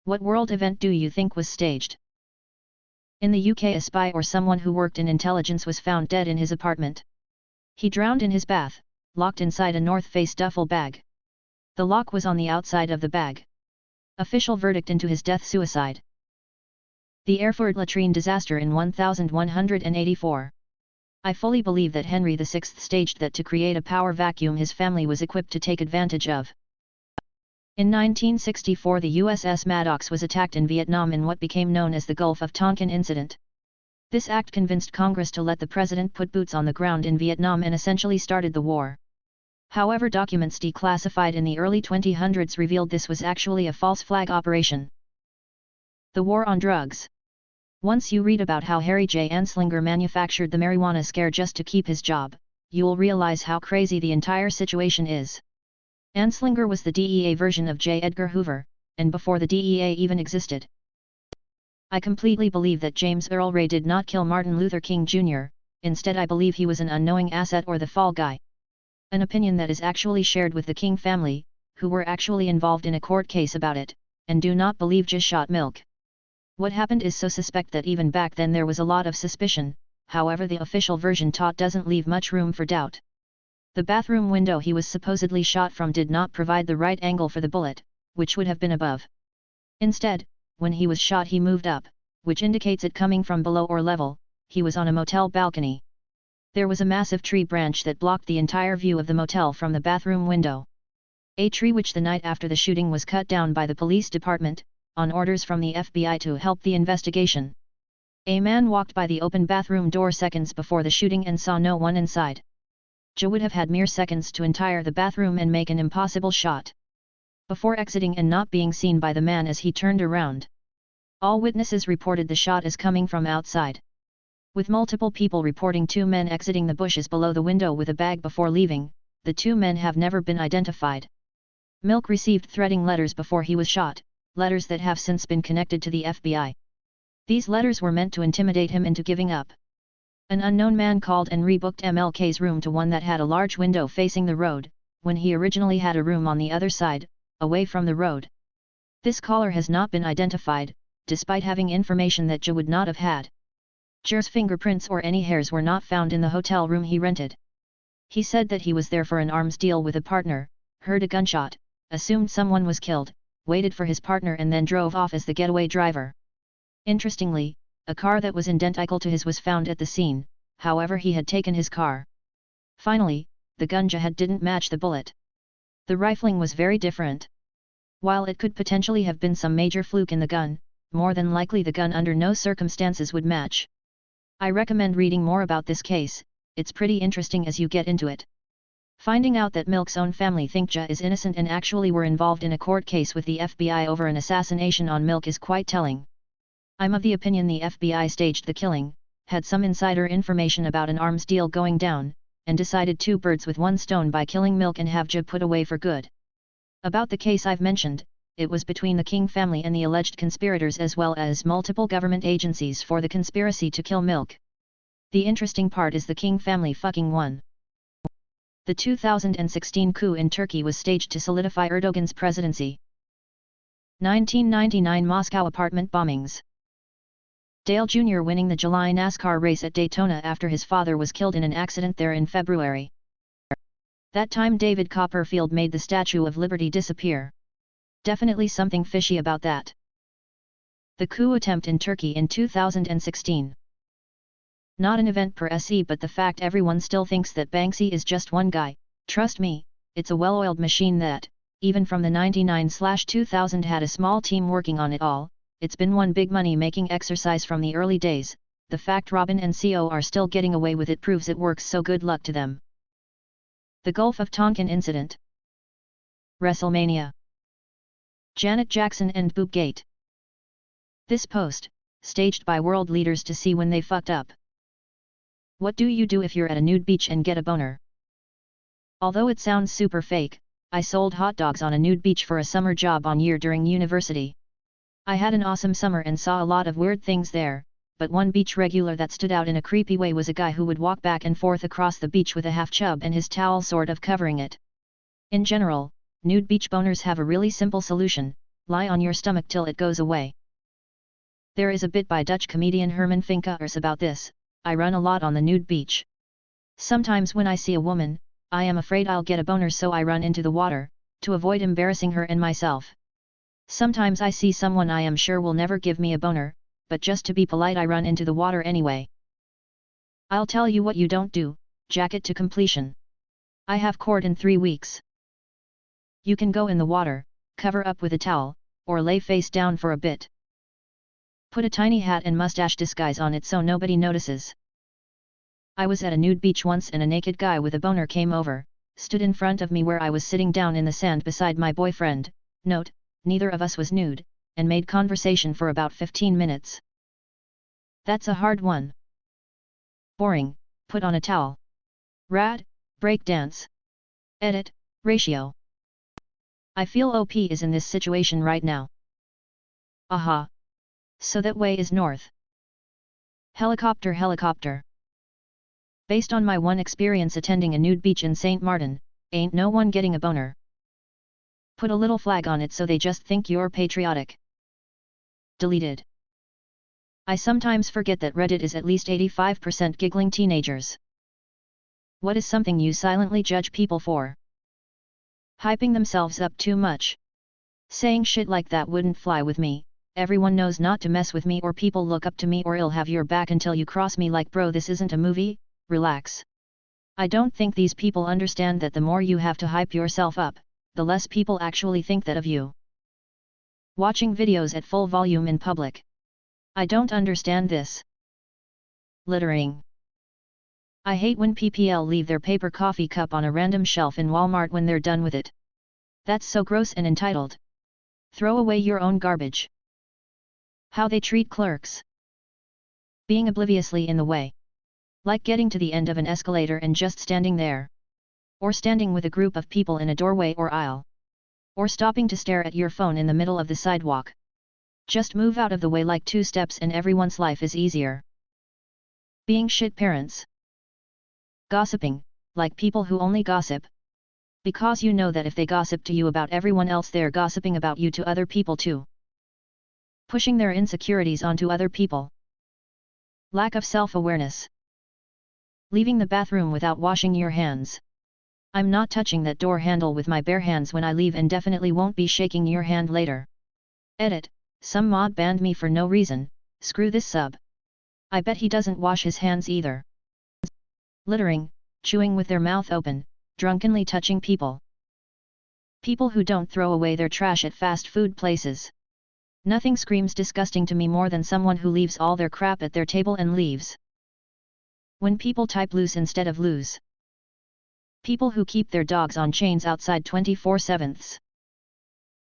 What world event do you think was staged? In the UK, a spy or someone who worked in intelligence was found dead in his apartment. He drowned in his bath, locked inside a North Face duffel bag. The lock was on the outside of the bag. Official verdict into his death: suicide. The Erfurt latrine disaster in 1184. I fully believe that Henry VI staged that to create a power vacuum his family was equipped to take advantage of. In 1964, the USS Maddox was attacked in Vietnam in what became known as the Gulf of Tonkin incident. This act convinced Congress to let the president put boots on the ground in Vietnam and essentially started the war. However, documents declassified in the early 2000s revealed this was actually a false flag operation. The war on drugs. Once you read about how Harry J. Anslinger manufactured the marijuana scare just to keep his job, you'll realize how crazy the entire situation is. Anslinger was the DEA version of J. Edgar Hoover, and before the DEA even existed. I completely believe that James Earl Ray did not kill Martin Luther King Jr., instead I believe he was an unknowing asset or the fall guy. An opinion that is actually shared with the King family, who were actually involved in a court case about it, and do not believe J shot Milk. What happened is so suspect that even back then there was a lot of suspicion, however the official version taught doesn't leave much room for doubt. The bathroom window he was supposedly shot from did not provide the right angle for the bullet, which would have been above. Instead, when he was shot he moved up, which indicates it coming from below or level. He was on a motel balcony. There was a massive tree branch that blocked the entire view of the motel from the bathroom window. A tree which the night after the shooting was cut down by the police department, on orders from the FBI to help the investigation. A man walked by the open bathroom door seconds before the shooting and saw no one inside. Joe would have had mere seconds to entire the bathroom and make an impossible shot. Before exiting and not being seen by the man as he turned around. All witnesses reported the shot as coming from outside. With multiple people reporting two men exiting the bushes below the window with a bag before leaving, the two men have never been identified. Milk received threatening letters before he was shot, letters that have since been connected to the FBI. These letters were meant to intimidate him into giving up. An unknown man called and rebooked MLK's room to one that had a large window facing the road, when he originally had a room on the other side, away from the road. This caller has not been identified, despite having information that Joe would not have had. Joe's fingerprints or any hairs were not found in the hotel room he rented. He said that he was there for an arms deal with a partner, heard a gunshot, assumed someone was killed, waited for his partner and then drove off as the getaway driver. Interestingly, a car that was identical to his was found at the scene, however he had taken his car. Finally, the gun Joe had didn't match the bullet. The rifling was very different. While it could potentially have been some major fluke in the gun, more than likely the gun under no circumstances would match. I recommend reading more about this case, it's pretty interesting as you get into it. Finding out that Milk's own family think Joe is innocent and actually were involved in a court case with the FBI over an assassination on Milk is quite telling. I'm of the opinion the FBI staged the killing, had some insider information about an arms deal going down, and decided two birds with one stone by killing Milk and have Joe put away for good. About the case I've mentioned, it was between the King family and the alleged conspirators as well as multiple government agencies for the conspiracy to kill Milk. The interesting part is the King family fucking won. The 2016 coup in Turkey was staged to solidify Erdogan's presidency. 1999 Moscow apartment bombings. Dale Jr. winning the July NASCAR race at Daytona after his father was killed in an accident there in February. That time David Copperfield made the Statue of Liberty disappear. Definitely something fishy about that. The coup attempt in Turkey in 2016. Not an event per se, but the fact everyone still thinks that Banksy is just one guy. Trust me, it's a well-oiled machine that, even from the 99/2000 had a small team working on it all. It's been one big money-making exercise from the early days. The fact Robin and CO are still getting away with it proves it works, so good luck to them. The Gulf of Tonkin incident. WrestleMania. Janet Jackson and Boobgate. This post, staged by world leaders to see when they fucked up. What do you do if you're at a nude beach and get a boner? Although it sounds super fake, I sold hot dogs on a nude beach for a summer job on year during university. I had an awesome summer and saw a lot of weird things there, but one beach regular that stood out in a creepy way was a guy who would walk back and forth across the beach with a half chub and his towel sort of covering it. In general, nude beach boners have a really simple solution: Lie on your stomach till it goes away. There is a bit by Dutch comedian Herman Vinkers about this. I run a lot on the nude beach. Sometimes when I see a woman, I am afraid I'll get a boner, so I run into the water, to avoid embarrassing her and myself. Sometimes I see someone I am sure will never give me a boner, but just to be polite I run into the water anyway. I'll tell you what you don't do, jack it to completion. I have court in 3 weeks. You can go in the water, cover up with a towel, or lay face down for a bit. Put a tiny hat and mustache disguise on it so nobody notices. I was at a nude beach once and a naked guy with a boner came over, stood in front of me where I was sitting down in the sand beside my boyfriend, note, neither of us was nude, and made conversation for about 15 minutes. That's a hard one. Boring, put on a towel. Rad, break dance. Edit, ratio. I feel OP is in this situation right now. Aha. So that way is north. Helicopter helicopter. Based on my one experience attending a nude beach in St. Martin, ain't no one getting a boner. Put a little flag on it so they just think you're patriotic. Deleted. I sometimes forget that Reddit is at least 85% giggling teenagers. What is something you silently judge people for? Hyping themselves up too much. Saying shit like that wouldn't fly with me. Everyone knows not to mess with me, or people look up to me, or I'll have your back until you cross me. Like, bro, this isn't a movie, relax. I don't think these people understand that the more you have to hype yourself up, the less people actually think that of you. Watching videos at full volume in public. I don't understand this. Littering. I hate when people leave their paper coffee cup on a random shelf in Walmart when they're done with it. That's so gross and entitled. Throw away your own garbage. How they treat clerks. Being obliviously in the way. Like getting to the end of an escalator and just standing there. Or standing with a group of people in a doorway or aisle. Or stopping to stare at your phone in the middle of the sidewalk. Just move out of the way like 2 steps and everyone's life is easier. Being shit parents. Gossiping, like people who only gossip. Because you know that if they gossip to you about everyone else, they're gossiping about you to other people too. Pushing their insecurities onto other people. Lack of self-awareness. Leaving the bathroom without washing your hands. I'm not touching that door handle with my bare hands when I leave, and definitely won't be shaking your hand later. Edit, some mod banned me for no reason, screw this sub. I bet he doesn't wash his hands either. Littering, chewing with their mouth open, drunkenly touching people. People who don't throw away their trash at fast food places. Nothing screams disgusting to me more than someone who leaves all their crap at their table and leaves. When people type loose instead of lose. People who keep their dogs on chains outside 24/7.